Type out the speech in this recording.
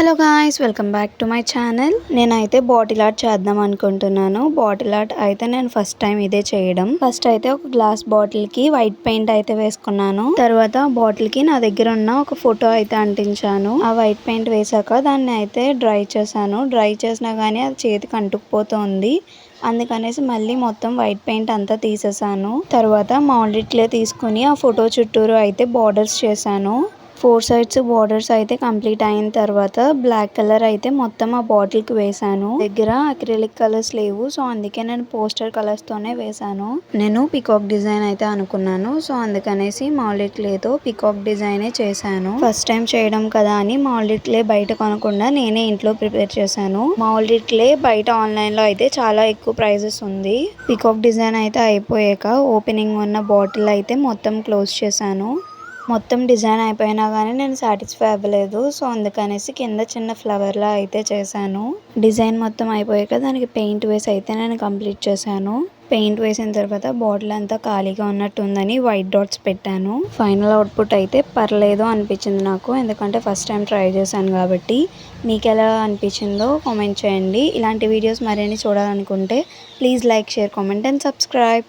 Hello guys, welcome back to my channel. నేనైతే bottle art చేద్దాం అనుకుంటున్నాను. బాటిల్ ఆర్ట్ అయితే నేను ఫస్ట్ టైం ఇదే చేయడం. ఫస్ట్ అయితే ఒక గ్లాస్ బాటిల్ కి వైట్ పెయింట్ అయితే వేసుకున్నాను. తర్వాత బాటిల్ కి నా దగ్గర ఉన్న ఒక ఫోటో అయితే అంటించాను. ఆ వైట్ పెయింట్ వేసాక దాన్ని అయితే డ్రై చేశాను. డ్రై చేసినా గానీ అది చేతికి అంటుకుపోతుంది. అందుకనేసి మళ్ళీ మొత్తం వైట్ పెయింట్ అంతా తీసేసాను. తర్వాత మౌల్డ్ క్లే తీసుకుని ఆ ఫోటో చుట్టూరు అయితే బార్డర్స్ చేశాను. 4 సైడ్స్ బార్డర్స్ అయితే కంప్లీట్ అయిన తర్వాత బ్లాక్ కలర్ అయితే మొత్తం ఆ బాటిల్ కి వేసాను. దగ్గర అక్రిలిక్ కలర్స్ లేవు, సో అందుకే నేను పోస్టర్ కలర్స్ తోనే వేసాను. నేను పికాక్ డిజైన్ అయితే అనుకున్నాను, సో అందుకనేసి మౌల్డ్ క్లే తో పికాక్ డిజైన్ చేశాను. ఫస్ట్ టైం చేయడం కదా అని మౌల్డ్ క్లే బయట కొనకుండా నేనే ఇంట్లో ప్రిపేర్ చేశాను. మౌల్డ్ క్లే బయట ఆన్లైన్ లో అయితే చాలా ఎక్కువ ప్రైజెస్ ఉంది. పికాక్ డిజైన్ అయితే అయిపోయాక ఓపెనింగ్ ఉన్న బాటిల్ అయితే మొత్తం క్లోజ్ చేశాను. మొత్తం డిజైన్ అయిపోయినా కానీ నేను సాటిస్ఫై అవ్వలేదు, సో అందుకనేసి కింద చిన్న ఫ్లవర్ లా అయితే చేశాను. డిజైన్ మొత్తం అయిపోయాక దానికి పెయింట్ వేసి అయితే నేను కంప్లీట్ చేశాను. పెయింట్ వేసిన తర్వాత బాటిల్ అంతా ఖాళీగా ఉన్నట్టు ఉందని వైట్ డాట్స్ పెట్టాను. ఫైనల్ అవుట్పుట్ అయితే పర్లేదు అనిపించింది నాకు, ఎందుకంటే ఫస్ట్ టైం ట్రై చేశాను కాబట్టి. మీకు ఎలా అనిపించిందో కామెంట్ చేయండి. ఇలాంటి వీడియోస్ మరిన్ని చూడాలనుకుంటే please like, share, comment and subscribe.